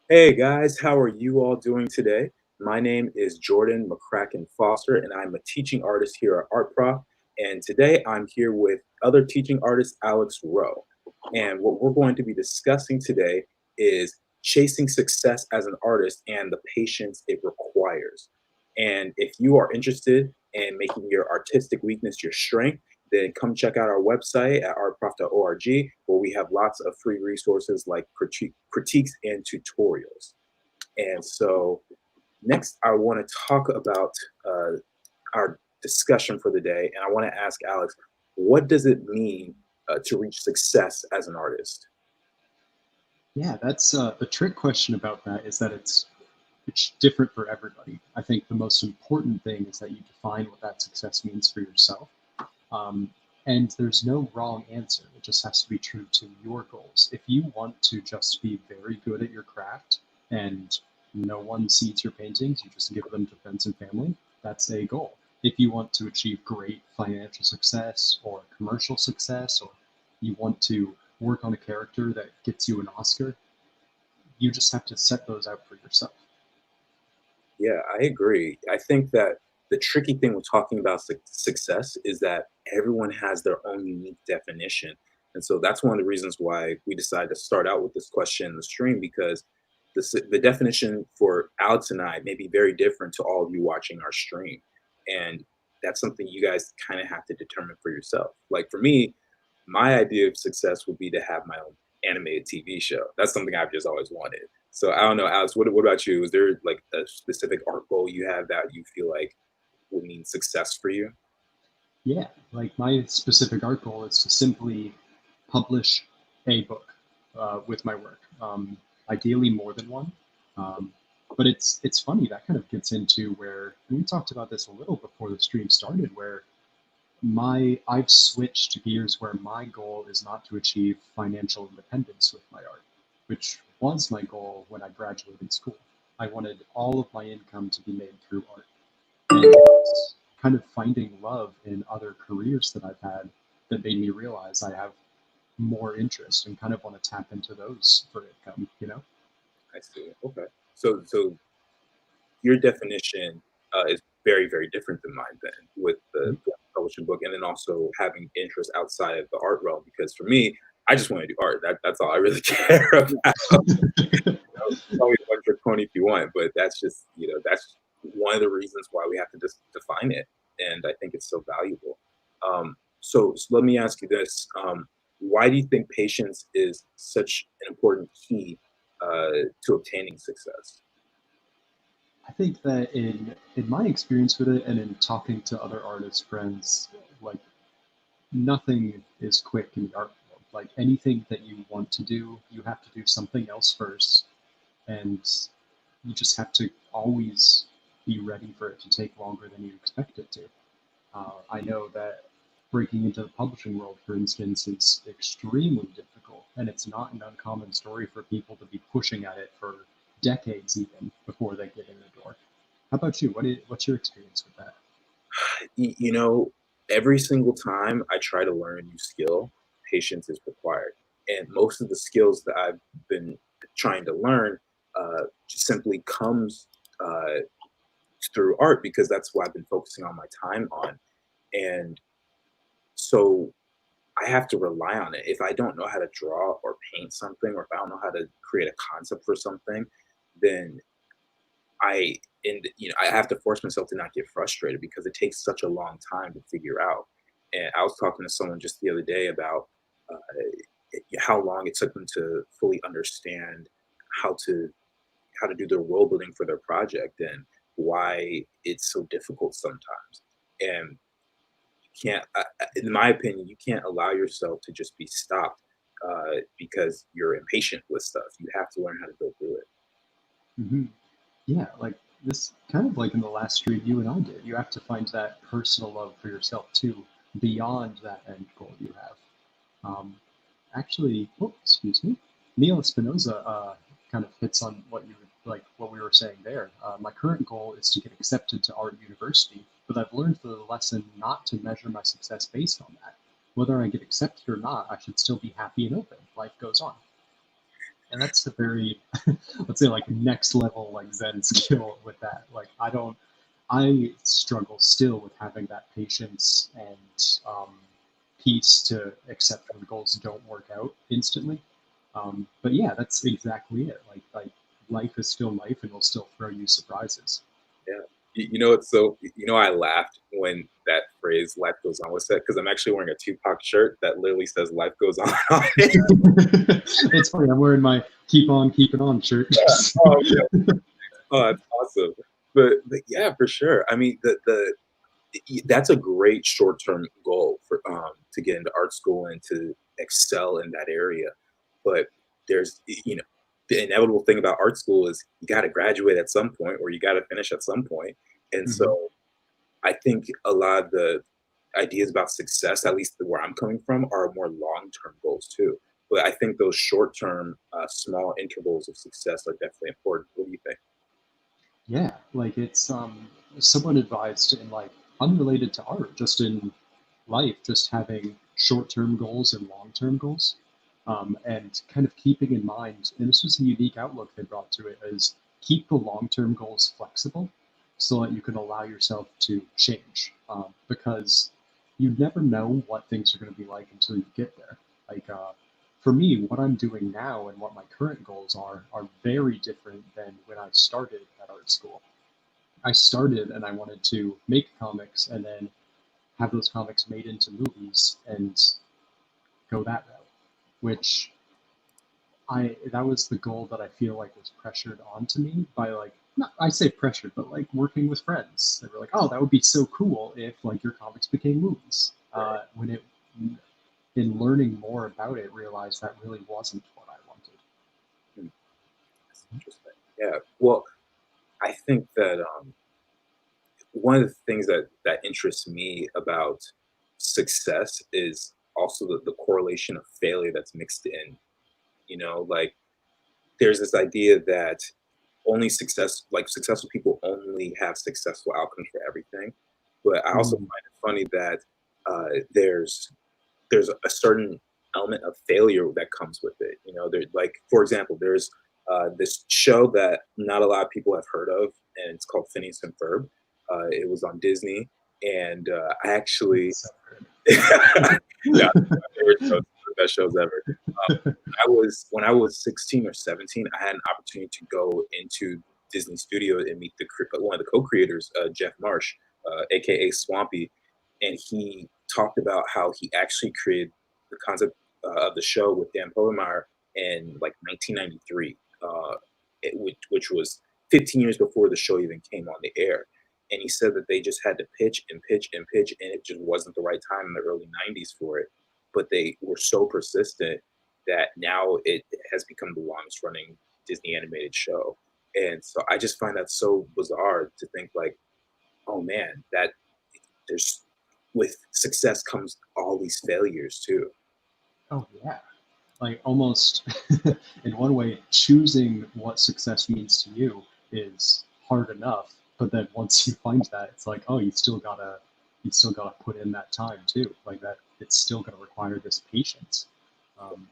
Hey guys, how are you all doing today? My name is Jordan McCracken-Foster, and I'm a teaching artist here at Art Prof. And today I'm here with other teaching artist Alex Rowe. And what we're going to be discussing today is chasing success as an artist and the patience it requires. And if you are interested in making your artistic weakness your strength, then come check out our website at artprof.org, where we have lots of free resources like critiques and tutorials. And so, next, I want to talk about our discussion for the day. And I want to ask Alex, what does it mean to reach success as an artist? Yeah, that's the trick question about that is that it's different for everybody. I think the most important thing is that you define what that success means for yourself. Um, and there's no wrong answer. It just has to be true to your goals. If you want to just be very good at your craft and no one sees your paintings, you just give them to friends and family, that's a goal. If you want to achieve great financial success or commercial success, or you want to work on a character that gets you an Oscar, you just have to set those out for yourself. Yeah, I agree. I think that the tricky thing with talking about success is that everyone has their own unique definition. And so that's one of the reasons why we decided to start out with this question in the stream because the definition for Alex and I may be very different to all of you watching our stream. And that's something you guys kind of have to determine for yourself. Like for me, my idea of success would be to have my own animated TV show. That's something I've just always wanted. So I don't know, Alex. What about you? Is there like a specific art goal you have that you feel like would mean success for you? Yeah, like my specific art goal is to simply publish a book with my work. Ideally, more than one. Um, but it's funny that kind of gets into where and we talked about this a little before the stream started, where my I've switched gears where my goal is not to achieve financial independence with my art, which was my goal when I graduated school. I wanted all of my income to be made through art. And it's kind of finding love in other careers that I've had that made me realize I have more interest and kind of want to tap into those for income. I see. Okay. So your definition is very very different than mine then with the publishing book and then also having interest outside of the art realm because for me I just want to do art. That's all I really care about. Call me a bunch of pony if you want, but that's just that's one of the reasons why we have to just define it, and I think it's so valuable. So let me ask you this: why do you think patience is such an important key to obtaining success? I think that in my experience with it and in talking to other artists friends, like nothing is quick in the art world. Like anything that you want to do, you have to do something else first, and you just have to always be ready for it to take longer than you expect it to. I know that breaking into the publishing world, for instance, is extremely difficult, and it's not an uncommon story for people to be pushing at it for decades even before they get in the door. How about you? What's your experience with that? You know, every single time I try to learn a new skill, patience is required. And most of the skills that I've been trying to learn just simply comes uh, through art because that's what I've been focusing on my time on. And so I have to rely on it. If I don't know how to draw or paint something, or if I don't know how to create a concept for something, then I have to force myself to not get frustrated because it takes such a long time to figure out. And I was talking to someone just the other day about how long it took them to fully understand how to how to do their world building for their project and why it's so difficult sometimes. And you can't, in my opinion, you can't allow yourself to just be stopped because you're impatient with stuff. You have to learn how to go through it. Hmm. Yeah, like this kind of like in the last stream you and I did. You have to find that personal love for yourself too, beyond that end goal you have. Um, Actually, oh, excuse me, Neil Spinoza kind of hits on what we were saying there. My current goal is to get accepted to art university, but I've learned the lesson not to measure my success based on that. Whether I get accepted or not, I should still be happy and open. Life goes on. And that's a very, let's say, like next level like Zen skill with that. Like I struggle still with having that patience and peace to accept when goals don't work out instantly. But yeah, that's exactly it. Like life is still life, and it'll still throw you surprises. Yeah. You know, it's so, I laughed when that phrase "life goes on" was said because I'm actually wearing a Tupac shirt that literally says "life goes on" on it. It's funny. I'm wearing my "Keep on Keeping On" shirt. Oh, yeah. Oh, that's awesome. But yeah, for sure. I mean, that's a great short-term goal for to get into art school and to excel in that area. But there's the inevitable thing about art school is you got to graduate at some point or you got to finish at some point. And Mhm. so I think a lot of the ideas about success, at least where I'm coming from, are more long-term goals too. But I think those short-term, small intervals of success are definitely important. What do you think? Yeah, like it's somewhat advised in like unrelated to art, just in life, just having short-term goals and long-term goals, and kind of keeping in mind. And this was a unique outlook they brought to it: is keep the long-term goals flexible, so that you can allow yourself to change, because you never know what things are going to be like until you get there. Like for me, what I'm doing now and what my current goals are very different than when I started at art school. I started and I wanted to make comics and then have those comics made into movies and go that route, which I that was the goal that I feel like was pressured onto me by like not I say pressured, but like working with friends. They were like, "Oh, that would be so cool if like your comics became movies." Right. When it in learning more about it, realized that really wasn't what I wanted. Hmm, that's interesting. Yeah. Well, I think that one of the things that interests me about success is also the correlation of failure that's mixed in. Like there's this idea that like successful people only have successful outcomes for everything. But I also Mm, find it funny that there's a certain element of failure that comes with it. There, like for example, there's this show that not a lot of people have heard of, and it's called Phineas and Ferb. It was on Disney, and I actually, so yeah, good. my favorite shows, the best shows ever. When I was 16 or 17, I had an opportunity to go into Disney Studio and meet one of the co-creators, Jeff Marsh, aka Swampy, and he talked about how he actually created the concept of the show with Dan Povenmire in like 1993, which was 15 years before the show even came on the air. And he said that they just had to pitch and pitch and pitch, and it just wasn't the right time in the early 90s for it. But they were so persistent that now it has become the longest running Disney animated show. And so I just find that so bizarre to think like, oh man, that there's with success comes all these failures too. Oh yeah, like almost in one way, choosing what success means to you is hard enough. But then once you find that, it's like, oh, you still gotta put in that time too. Like that, it's still gonna require this patience. Um,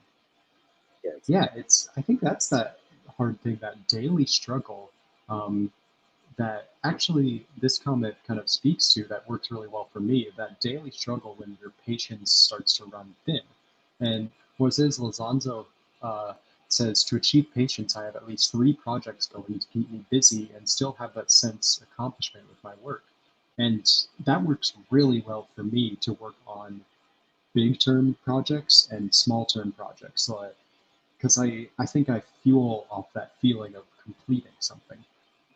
Yes. yeah, it's. I think that's that hard thing, that daily struggle. Um, that actually this comment kind of speaks to, that works really well for me, that daily struggle when your patience starts to run thin. And Moises Lozanzo uh, says, to achieve patience, I have at least 3 projects going to keep me busy and still have that sense of accomplishment with my work. And that works really well for me to work on big term projects and small term projects. So because I think I fuel off that feeling of completing something.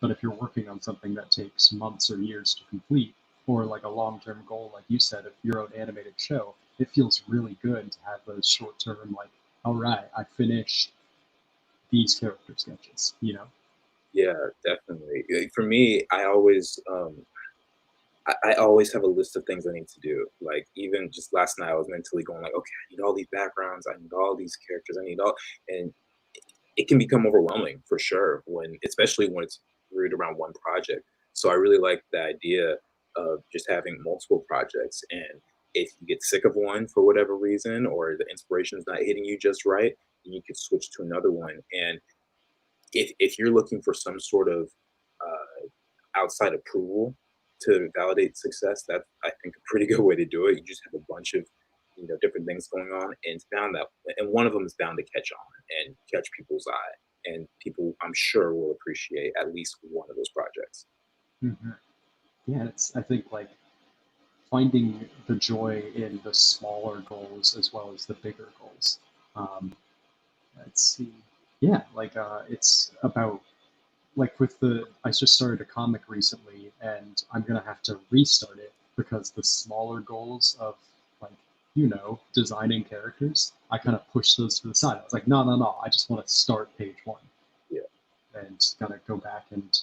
But if you're working on something that takes months or years to complete, or like a long term goal, like you said, of your own animated show, it feels really good to have those short term, like, all right, I finished these character sketches, you know? Yeah, definitely. For me, I always have a list of things I need to do. Like even just last night, I was mentally going like, okay, I need all these backgrounds, I need all these characters, I need all, and it can become overwhelming for sure especially when it's rooted around one project. So I really like the idea of just having multiple projects, and if you get sick of one for whatever reason or the inspiration is not hitting you just right, then you could switch to another one. And if you're looking for some sort of outside approval to validate success, that's I think a pretty good way to do it. You just have a bunch of different things going on, and it's bound that, and one of them is bound to catch on and catch people's eye, and people I'm sure will appreciate at least one of those projects. Hmm. Yeah, it's I think like finding the joy in the smaller goals as well as the bigger goals. Um, let's see. Yeah, like it's about like with the I just started a comic recently and I'm gonna have to restart it because the smaller goals of like designing characters I kind of pushed those to the side. I was like, no, I just want to start page one Yeah. and gotta go back and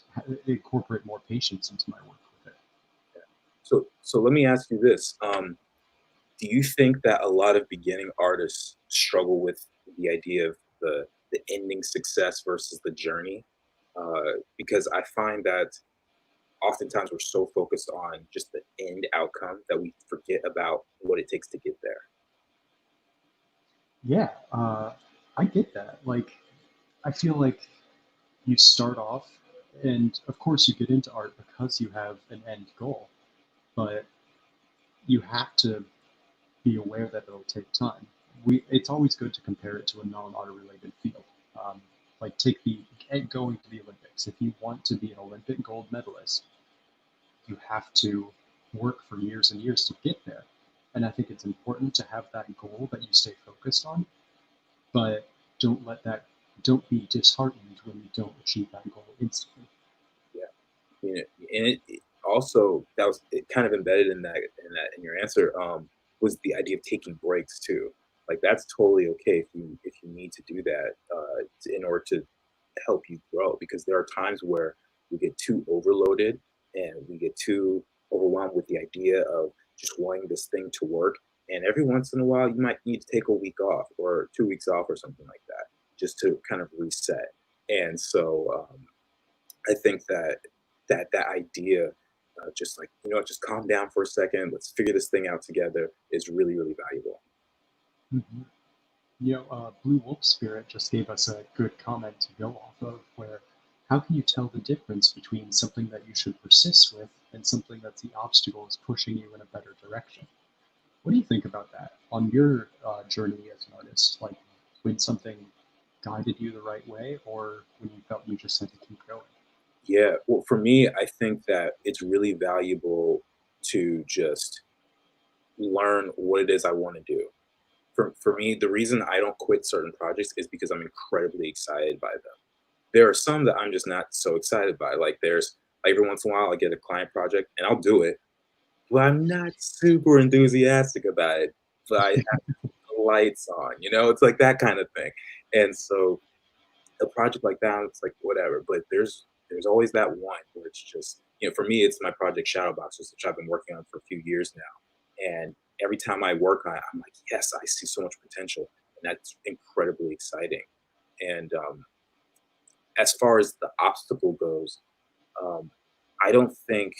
incorporate more patience into my work with it. So let me ask you this: do you think that a lot of beginning artists struggle with the idea of the ending success versus the journey? Because I find that oftentimes we're so focused on just the end outcome that we forget about what it takes to get there. Yeah, I get that. Like, I feel like you start off, and of course, you get into art because you have an end goal, but you have to be aware that it'll take time. It's always good to compare it to a non-art related field. Um, like, take the going to the Olympics. If you want to be an Olympic gold medalist, you have to work for years and years to get there. And I think it's important to have that goal that you stay focused on, but don't let that don't be disheartened when you don't achieve that goal instantly. Yeah. And it also that was it kind of embedded in in your answer was the idea of taking breaks too. Like that's totally okay if you need to do that in order to help you grow, because there are times where we get too overloaded and we get too overwhelmed with the idea of just wanting this thing to work. And every once in a while, you might need to take a week off or 2 weeks off or something like that just to kind of reset. And so I think that that idea, just like just calm down for a second, let's figure this thing out together, is really really valuable. Mm-hmm. Blue Wolf Spirit just gave us a good comment to go off of where how can you tell the difference between something that you should persist with and something that the obstacle is pushing you in a better direction? What do you think about that on your journey as an artist? Like when something guided you the right way or when you felt you just had to keep going? Yeah, well, for me, I think that it's really valuable to just learn what it is I want to do. For me, the reason I don't quit certain projects is because I'm incredibly excited by them. There are some that I'm just not so excited by. Like there's every once in a while I get a client project and I'll do it, but I'm not super enthusiastic about it. But I have the lights on, it's like that kind of thing. And so a project like that, it's like whatever. But there's always that one where it's just for me, it's my project Shadowboxers, which I've been working on for a few years now. And every time I work on it, I'm like, yes, I see so much potential, and that's incredibly exciting. And as far as the obstacle goes, um, I don't think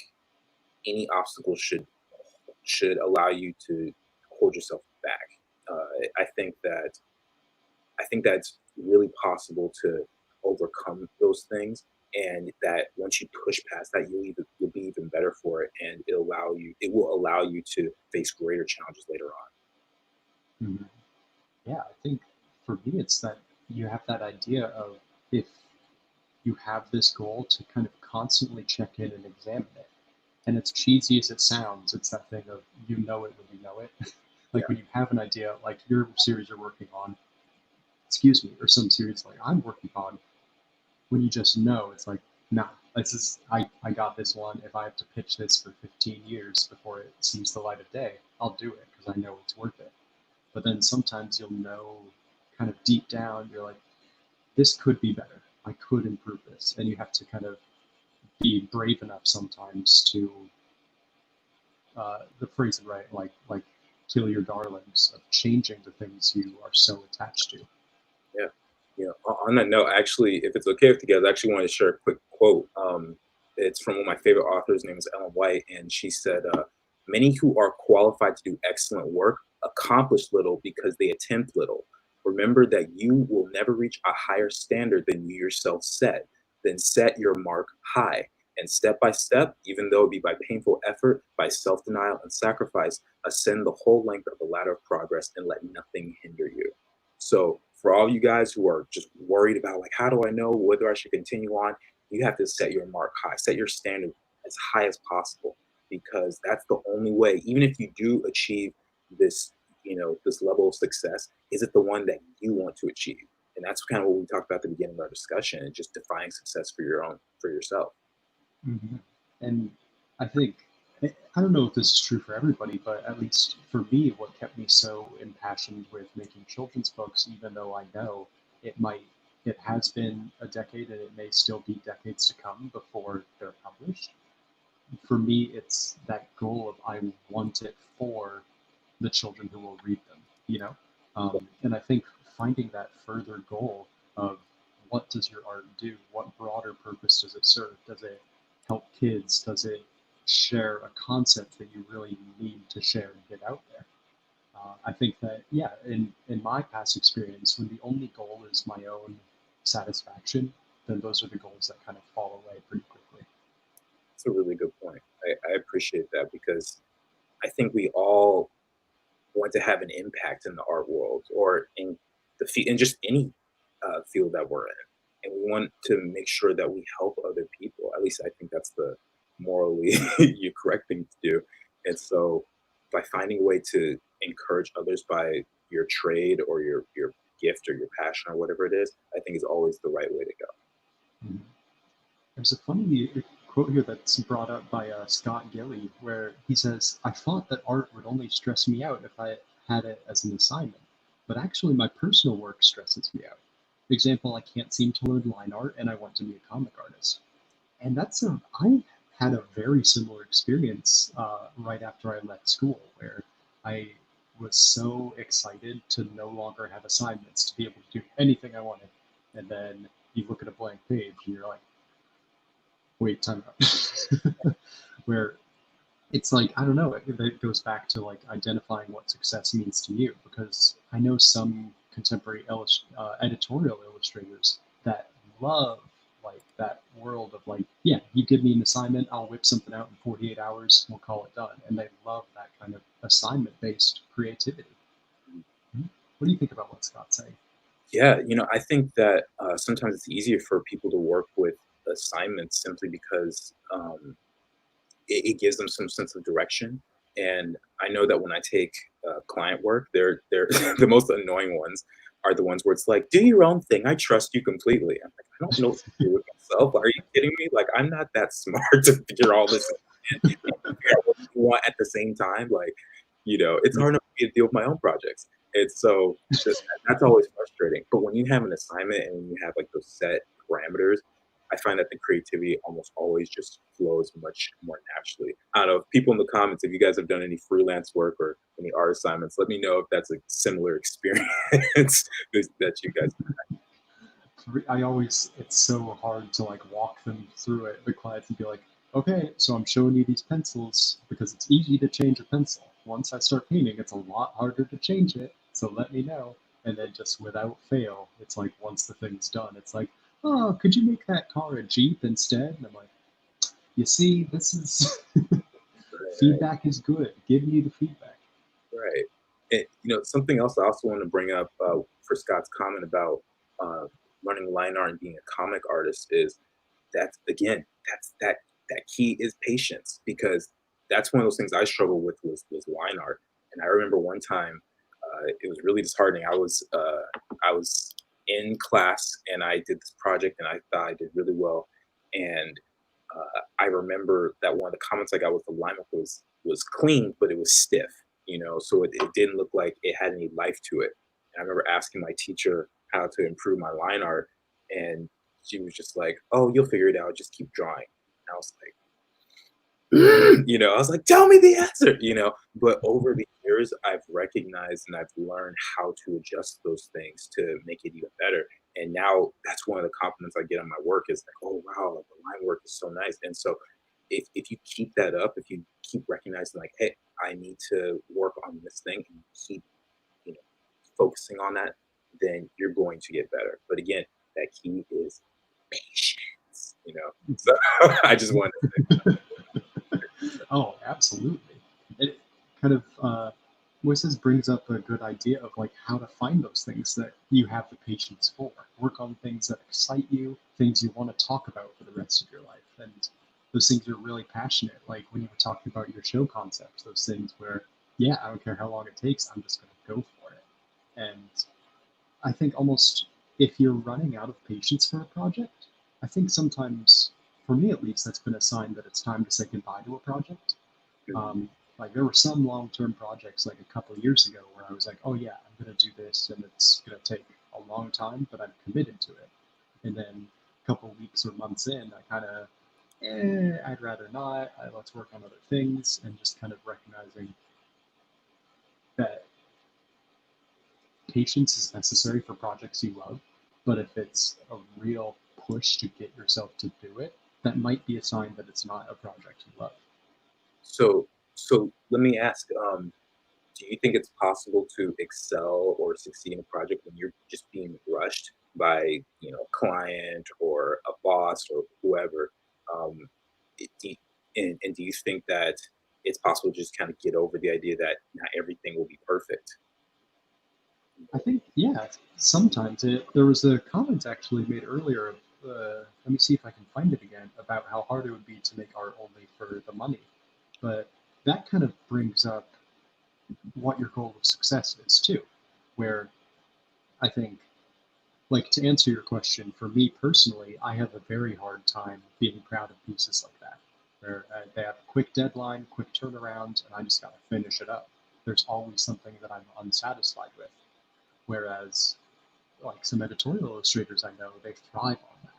any obstacle should allow you to hold yourself back. I think that's really possible to overcome those things, and that once you push past that, you'll be even better for it, and it will allow you to face greater challenges later on. Mhm. Yeah, I think for me, it's that you have that idea of if you have this goal to kind of constantly check in and examine it. And as cheesy as it sounds, it's that thing of you know it when you know it. Like when Yeah, you have an idea, like your series you're working on, excuse me, or some series like I'm working on, when you just know, it's like, nah, I got this one. If I have to pitch this for 15 years before it sees the light of day, I'll do it because I know it's worth it. But then sometimes you'll know kind of deep down, you're like, this could be better. I could improve this. And you have to kind of be brave enough sometimes to the phrase it right, like kill your darlings of changing the things you are so attached to. yeah. On that note, actually, if it's okay with you guys, I actually want to share a quick quote. It's from one of my favorite authors, named is Ellen White, and she said, "Many who are qualified to do excellent work accomplish little because they attempt little, Remember that you will never reach a higher standard than you yourself set. Then set your mark high. And step by step, even though it be by painful effort, by self denial and sacrifice, ascend the whole length of the ladder of progress and let nothing hinder you. So, for all you guys who are just worried about, like, how do I know whether I should continue on? You have to set your mark high, set your standard as high as possible, because that's the only way, even if you do achieve this, this level of success, is it the one that you want to achieve? And that's kind of what we talked about at the beginning of our discussion, and just defining success for yourself. Mhm. And I think, I don't know if this is true for everybody, but at least for me, what kept me so impassioned with making children's books, even though I know it has been a decade and it may still be decades to come before they're published. For me, it's that goal of I want it for the children who will read them, you know? And I think finding that further goal of what does your art do? What broader purpose does it serve? Does it help kids? Does it share a concept that you really need to share and get out there? I think that, yeah, in my past experience, when the only goal is my own satisfaction, then those are the goals that kind of fall away pretty quickly. That's a really good point. I appreciate that, because I think we all want to have an impact in the art world, or in just any field that we're in, and we want to make sure that we help other people. At least I think that's the morally you correct thing to do. And so, by finding a way to encourage others by your trade or your gift or your passion or whatever it is, I think is always the right way to go. Mhm. There's a funny quote here that's brought up by Scott Gilly, where he says, I thought that art would only stress me out if I had it as an assignment, but actually my personal work stresses me out. For example, I can't seem to learn line art and I want to be a comic artist. And I had a very similar experience right after I left school, where I was so excited to no longer have assignments, to be able to do anything I wanted. And then you look at a blank page and you're like, wait, time out. Where it's like, I don't know, it goes back to like identifying what success means to you, because I know some contemporary editorial illustrators that love like that world of like, yeah, you give me an assignment, I'll whip something out in 48 hours, we'll call it done. And they love that kind of assignment based creativity. What do you think about what Scott's saying? Yeah, I think that sometimes it's easier for people to work with assignments simply because it gives them some sense of direction. And I know that when I take client work, they're the most annoying ones are the ones where it's like, do your own thing. I trust you completely. I'm like, I don't know what to do with myself. Are you kidding me? Like, I'm not that smart to figure all this out and figure out what you want at the same time. Like, it's hard enough for me to deal with my own projects. It's so that's always frustrating. But when you have an assignment and when you have like those set parameters, I find that the creativity almost always just flows much more naturally. I don't know if people in the comments, if you guys have done any freelance work or any art assignments, let me know if that's a similar experience that you guys. It's so hard to like walk them through it, the clients, and be like, okay, so I'm showing you these pencils because it's easy to change a pencil. Once I start painting, it's a lot harder to change it, so let me know. And then just without fail, it's like once the thing's done, it's like, oh, could you make that car a Jeep instead? And I'm like, you see, this is Right, feedback is good. Give me the feedback. right. And, something else I also want to bring up for Scott's comment about uh, learning line art and being a comic artist is that's again that key is patience, because that's one of those things I struggle with was line art. And I remember one time it was really disheartening. I was in class and I did this project and I thought I did really well. And I remember that one of the comments I got was the line art was clean, but it was stiff. So it didn't look like it had any life to it. And I remember asking my teacher how to improve my line art, and she was just like, "Oh, you'll figure it out. Just keep drawing." And I was like, I was like, "Tell me the answer," But over the years, I've recognized and I've learned how to adjust those things to make it even better. And now that's one of the compliments I get on my work is like, "Oh wow, like the line work is so nice." And so, if you keep that up, if you keep recognizing like, "Hey, I need to work on this thing," and keep, you know, focusing on that, then you're going to get better. But again, that key is patience, you know. So I just wanted to Oh, absolutely. It kind of voices brings up a good idea of like how to find those things that you have the patience for. Work on things that excite you, things you want to talk about for the rest of your life, and those things you're really passionate. Like when you were talking about your show concepts, those things where, yeah, I don't care how long it takes, I'm just going to go for it. And I think almost if you're running out of patience for a project, I think sometimes, for me at least, that's been a sign that it's time to say goodbye to a project. Mhm. Like there were some long-term projects like a couple of years ago where I was like, oh yeah, I'm going to do this and it's going to take a long time, but I'm committed to it. And then a couple of weeks or months in, I kind of, I'd rather not. Let's work on other things and just kind of recognizing that patience is necessary for projects you love, but if it's a real push to get yourself to do it, that might be a sign that it's not a project you love. So let me ask, do you think it's possible to excel or succeed in a project when you're just being rushed by, a client or a boss or whoever? Um, do you, and do you think that it's possible to just kind of get over the idea that not everything will be perfect? I think, yeah, sometimes there was a comment actually made earlier. Let me see if I can find it again about how hard it would be to make art only for the money. But that kind of brings up what your goal of success is too, where I think, like to answer your question, for me personally, I have a very hard time being proud of pieces like that, where they have a quick deadline, quick turnaround, and I just got to finish it up. There's always something that I'm unsatisfied with. Whereas, like some editorial illustrators I know, they thrive on that,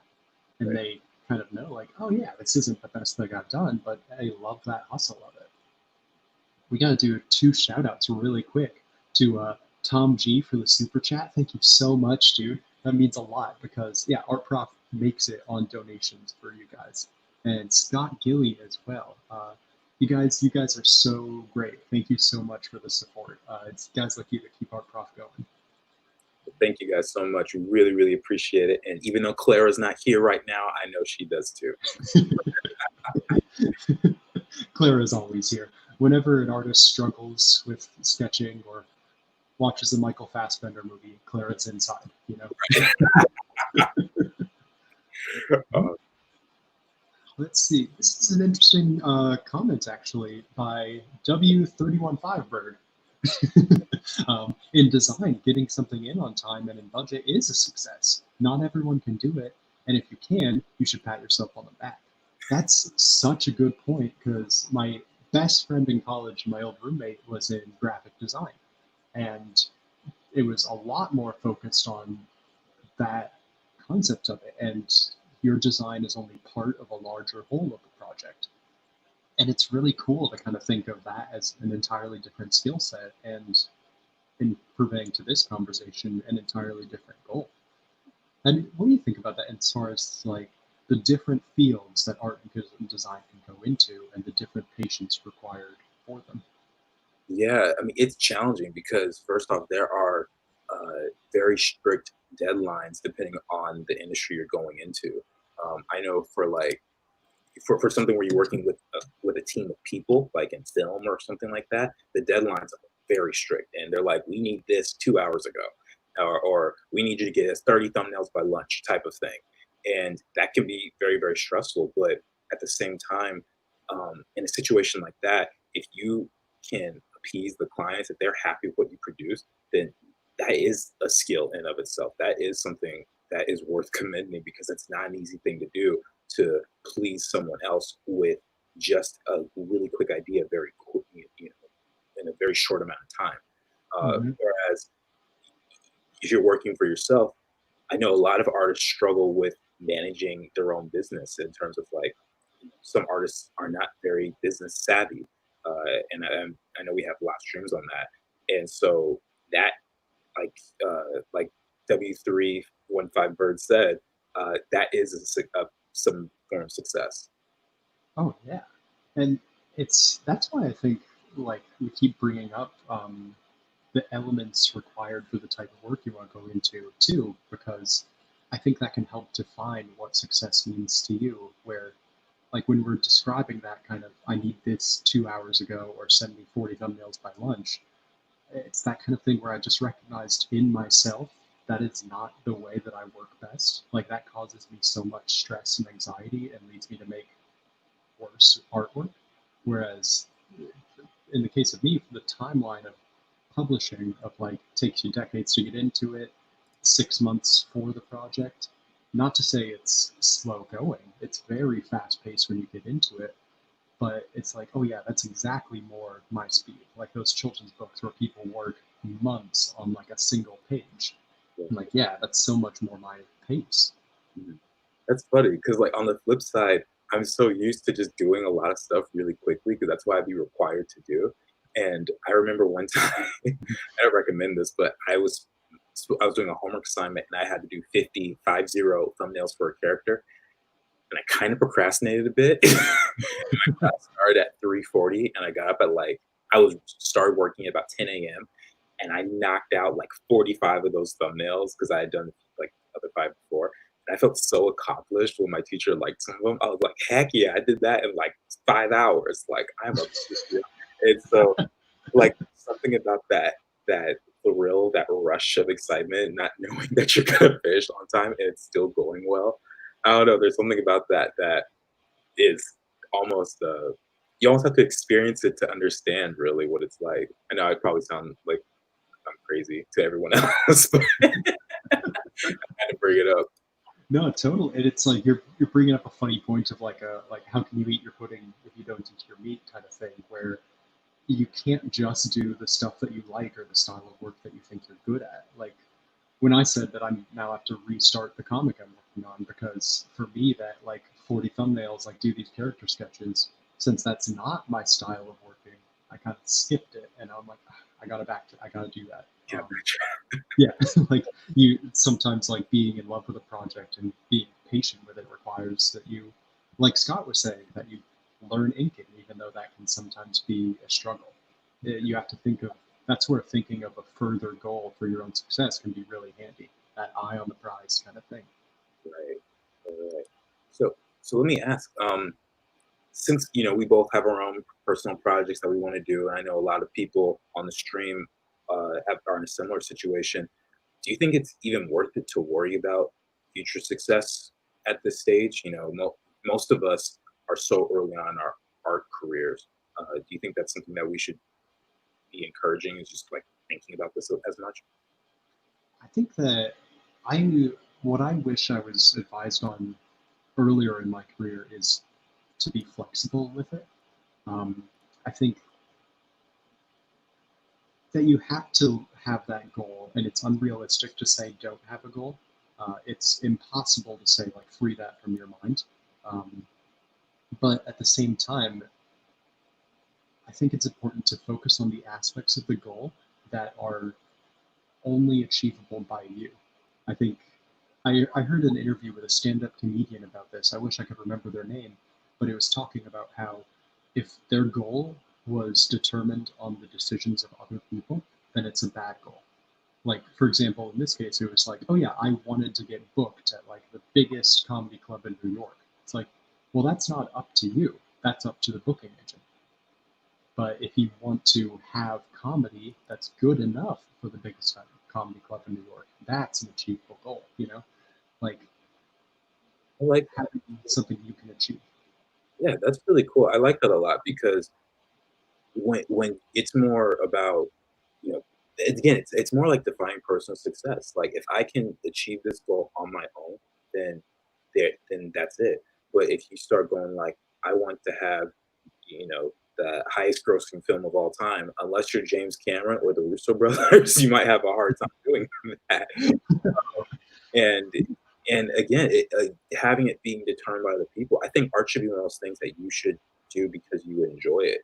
and Right. they kind of know, like, oh yeah, this isn't the best thing I've done, but I love that hustle of it. We got to do two shout outs really quick to Tom G for the super chat. Thank you so much, dude. That means a lot because, yeah, Art Prof makes it on donations for you guys. And Scott Gilly as well. You guys are so great. Thank you so much for the support. It's guys like you that keep Art Prof going. Thank you guys so much. We really, really appreciate it. And even though Clara's not here right now, I know she does too. Clara is always here. Whenever an artist struggles with sketching or watches a Michael Fassbender movie, Clara's inside, you know? Uh, Let's see. This is an interesting comment, actually, by W315 Bird. In design, getting something in on time and in budget is a success. Not everyone can do it, and if you can, you should pat yourself on the back. That's such a good point because my best friend in college, my old roommate, was in graphic design, and it was a lot more focused on that concept of it, and your design is only part of a larger whole of the project. And it's really cool to kind of think of that as an entirely different skill set and in purveying to this conversation an entirely different goal. And what do you think about that as far as like the different fields that art and design can go into and the different patience required for them? yeah, I mean, it's challenging because first off, there are very strict deadlines depending on the industry you're going into. I know for like for something where you're working with a team of people, like in film or something like that, the deadlines are very strict, and they're like, "We need this 2 hours ago," or "We need you to get us 30 thumbnails by lunch," type of thing, and that can be very, very stressful. But at the same time, in a situation like that, if you can appease the clients, if they're happy with what you produce, then that is a skill in and of itself. That is something that is worth commending because it's not an easy thing to do to please someone else with just a really quick idea very quick, in a very short amount of time. Mm-hmm. Whereas if you're working for yourself, I know a lot of artists struggle with managing their own business in terms of like some artists are not very business savvy, and I know we have a lot of streams on that, and so that like like W315 Bird said, that is some form of success. Oh yeah, and it's that's why I think like we keep bringing up the elements required for the type of work you want to go into too, because I think that can help define what success means to you. Where, like, when we're describing that kind of, I need this 2 hours ago or send me 40 thumbnails by lunch, it's that kind of thing where I just recognized in myself that it's not the way that I work best. Like, that causes me so much stress and anxiety and leads me to make worse artwork. Whereas in the case of me, the timeline of publishing of like takes you decades to get into it, 6 months for the project. Not to say it's slow going, it's very fast paced when you get into it, but it's like, oh yeah, that's exactly more my speed. Like those children's books where people work months on like a single page. Yeah. I'm like, yeah, that's so much more my pace. Mhm. That's funny because, like, on the flip side, I'm so used to just doing a lot of stuff really quickly because that's what I'd be required to do. And I remember one time, I don't recommend this, but I was doing a homework assignment and I had to do 50 thumbnails for a character, and I kind of procrastinated a bit. And my class started at 3:40, and I got up at like I was started working at about 10 a.m. and I knocked out like 45 of those thumbnails because I had done like the other five before. And I felt so accomplished when my teacher liked some of them. I was like, heck yeah, I did that in like 5 hours. Like I'm a and so like something about that thrill, that rush of excitement, not knowing that you're gonna finish on time and it's still going well. I don't know. There's something about that that is almost you almost have to experience it to understand really what it's like. I know I probably sound like I'm crazy to everyone else, but I had to bring it up. No, total. And it's like you're bringing up a funny point of like a like how can you eat your pudding if you don't eat your meat kind of thing, where you can't just do the stuff that you like or the style of work that you think you're good at. Like when I said that I'm now have to restart the comic I'm working on because for me that like 40 thumbnails, like do these character sketches, since that's not my style of working, I kind of skipped it and I'm like, "Ah, I gotta do that. Yeah, Yeah, like you sometimes like being in love with a project and being patient with it requires that you, like Scott was saying, that you learn inking, even though that can sometimes be a struggle. You have to think of that's where thinking of a further goal for your own success can be really handy. That eye on the prize kind of thing. right, right. So let me ask. Since we both have our own personal projects that we want to do, and I know a lot of people on the stream are in a similar situation. Do you think it's even worth it to worry about future success at this stage? Most of us are so early on in our art careers. Do you think that's something that we should be encouraging? Is just like thinking about this as much? I think that I what I wish I was advised on earlier in my career is to be flexible with it. Um, I think that you have to have that goal, and it's unrealistic to say don't have a goal. It's impossible to say like free that from your mind. Um, but at the same time, I think it's important to focus on the aspects of the goal that are only achievable by you. I think I heard an interview with a stand-up comedian about this. I wish I could remember their name, but it was talking about how if their goal was determined on the decisions of other people, then it's a bad goal. Like, for example, in this case, it was like, oh yeah, I wanted to get booked at like the biggest comedy club in New York. It's like, well, that's not up to you. That's up to the booking agent. But if you want to have comedy that's good enough for the biggest comedy club in New York, that's an achievable goal, Like I like that. having something you can achieve. Yeah, that's really cool. I like that a lot because when it's more about you know again it's more like defining personal success. Like if I can achieve this goal on my own, then then that's it. But if you start going like I want to have the highest grossing film of all time, unless you're James Cameron or the Russo brothers, you might have a hard time doing that. And and again, having it being determined by other people, I think art should be one of those things that you should do because you enjoy it,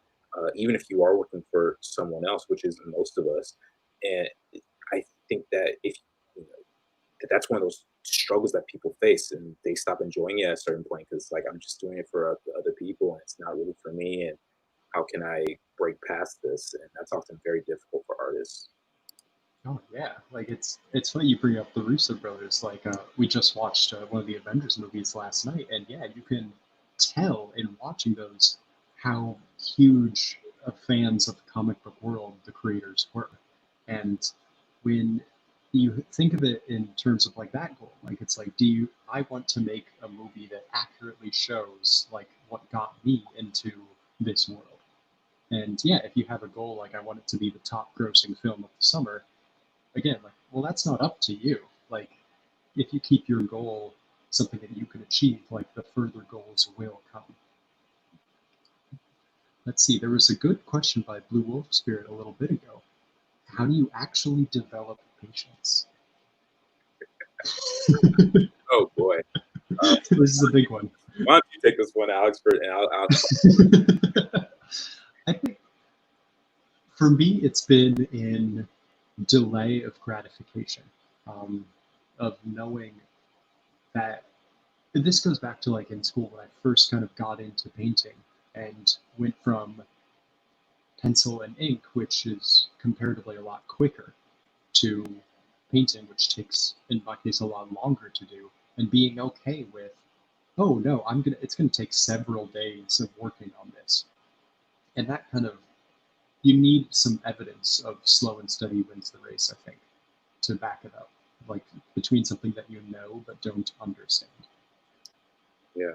even if you are working for someone else, which is most of us. And I think that if you know that's one of those struggles that people face, and they stop enjoying it at a certain point because like I'm just doing it for other people, and it's not really for me. And how can I break past this? And that's often very difficult for artists. Oh yeah, like it's funny you bring up the Russo brothers. Like we just watched one of the Avengers movies last night, and yeah, you can tell in watching those how huge fans of the comic book world the creators were. And when you think of it in terms of like that goal, like it's like, I want to make a movie that accurately shows like what got me into this world. And yeah, if you have a goal like I want it to be the top grossing film of the summer, again, like, well, that's not up to you. Like, if you keep your goal something that you can achieve, like the further goals will come. Let's see, there was a good question by Blue Wolf Spirit a little bit ago. How do you actually develop patience? Oh boy. This is a big one. Why don't you take this one, Alex, and I'll I think for me, it's been in delay of gratification, of knowing that this goes back to like in school when I first kind of got into painting and went from pencil and ink, which is comparatively a lot quicker, to painting, which takes, in my case, a lot longer to do, and being okay with, oh no, it's gonna take several days of working on this. And that kind of, you need some evidence of slow and steady wins the race, I think, to back it up. Like between something that you know but don't understand. Yeah.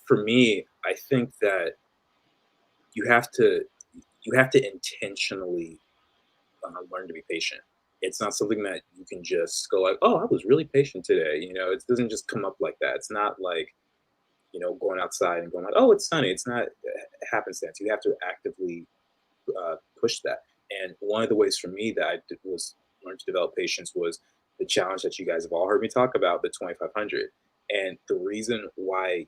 For me, I think that you have to you have to intentionally learn to be patient. It's not something that you can just go like, "Oh, I was really patient today." It doesn't just come up like that. It's not like going outside and going like, "Oh, it's sunny." It's not happenstance. You have to actively push that. And one of the ways for me that was learn to develop patience was the challenge that you guys have all heard me talk about, the 2500. And the reason why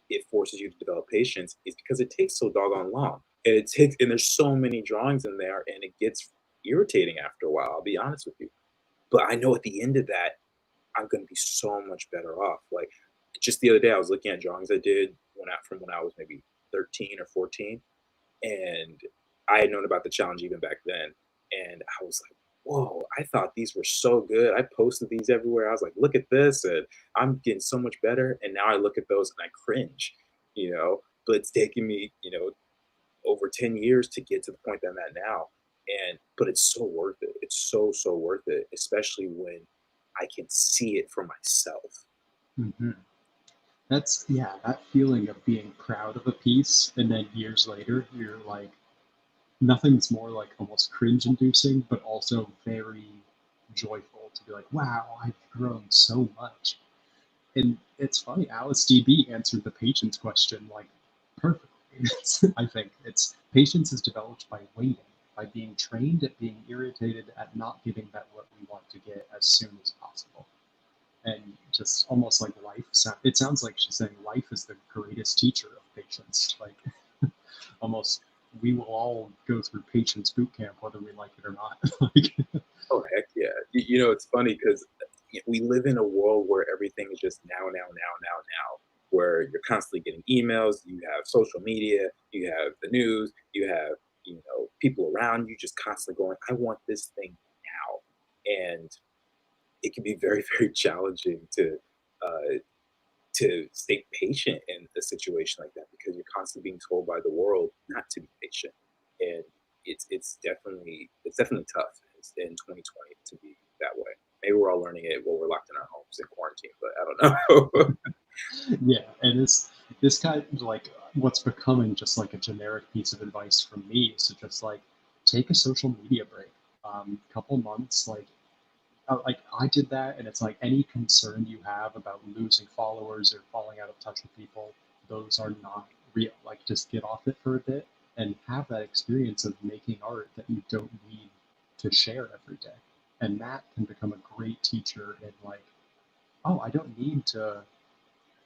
it forces you to develop patience is because it takes so doggone long. And there's so many drawings in there, and it gets irritating after a while. I'll be honest with you. But I know at the end of that, I'm going to be so much better off. Like just the other day, I was looking at drawings I did when I was maybe 13 or 14, and I had known about the challenge even back then. And I was like, whoa, I thought these were so good. I posted these everywhere. I was like, look at this. And I'm getting so much better. And now I look at those and I cringe. But it's taken me, over 10 years to get to the point that I'm at now. But it's so worth it. It's so, so worth it, especially when I can see it for myself. Mm-hmm. That's, yeah, that feeling of being proud of a piece, and then years later, you're like, nothing's more like almost cringe inducing, but also very joyful to be like, wow, I've grown so much. And it's funny, Alice DB answered the patience question like perfectly. I think it's patience is developed by waiting, by being trained at being irritated at not getting that what we want to get as soon as possible. And just almost like life, it sounds like she's saying life is the greatest teacher of patience. Like almost, we will all go through patience boot camp whether we like it or not. Like, Oh, heck yeah. It's funny because we live in a world where everything is just now, now, now, now, now, where you're constantly getting emails, you have social media, you have the news, you have, people around you just constantly going, I want this thing now. And it can be very, very challenging uh, to stay patient in a situation like that because you're constantly being told by the world not to be patient, and it's definitely tough in 2020 to be that way. Maybe we're all learning it while we're locked in our homes in quarantine, but I don't know. yeah, and this kind of like what's becoming just like a generic piece of advice from me is to just like take a social media break, couple months, like I did that, and it's like any concern you have about losing followers or falling out of touch with people, those are not real. Like just get off it for a bit and have that experience of making art that you don't need to share every day, and that can become a great teacher in like, oh, I don't need to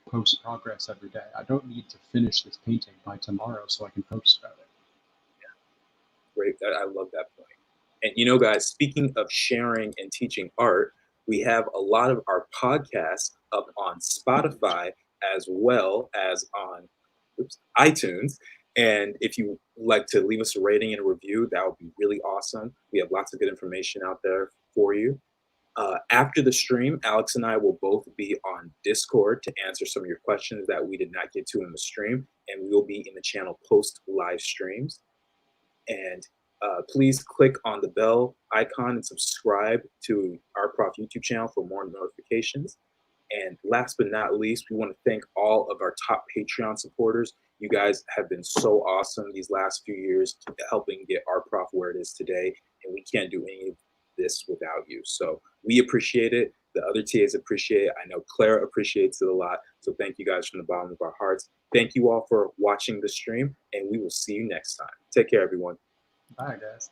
post progress every day. I don't need to finish this painting by tomorrow so I can post about it. Great. I love that point. And guys, speaking of sharing and teaching art, we have a lot of our podcasts up on Spotify as well as on iTunes. And if you like to leave us a rating and a review, that would be really awesome. We have lots of good information out there for you. After the stream, Alex and I will both be on Discord to answer some of your questions that we did not get to in the stream, and we will be in the channel post live streams. And please click on the bell icon and subscribe to our Prof YouTube channel for more notifications. And last but not least, we want to thank all of our top Patreon supporters. You guys have been so awesome these last few years helping get our Prof where it is today, and we can't do any of this without you. So we appreciate it. The other TAs appreciate it. I know Clara appreciates it a lot. So thank you guys from the bottom of our hearts. Thank you all for watching the stream, and we will see you next time. Take care, everyone. Bye, guys.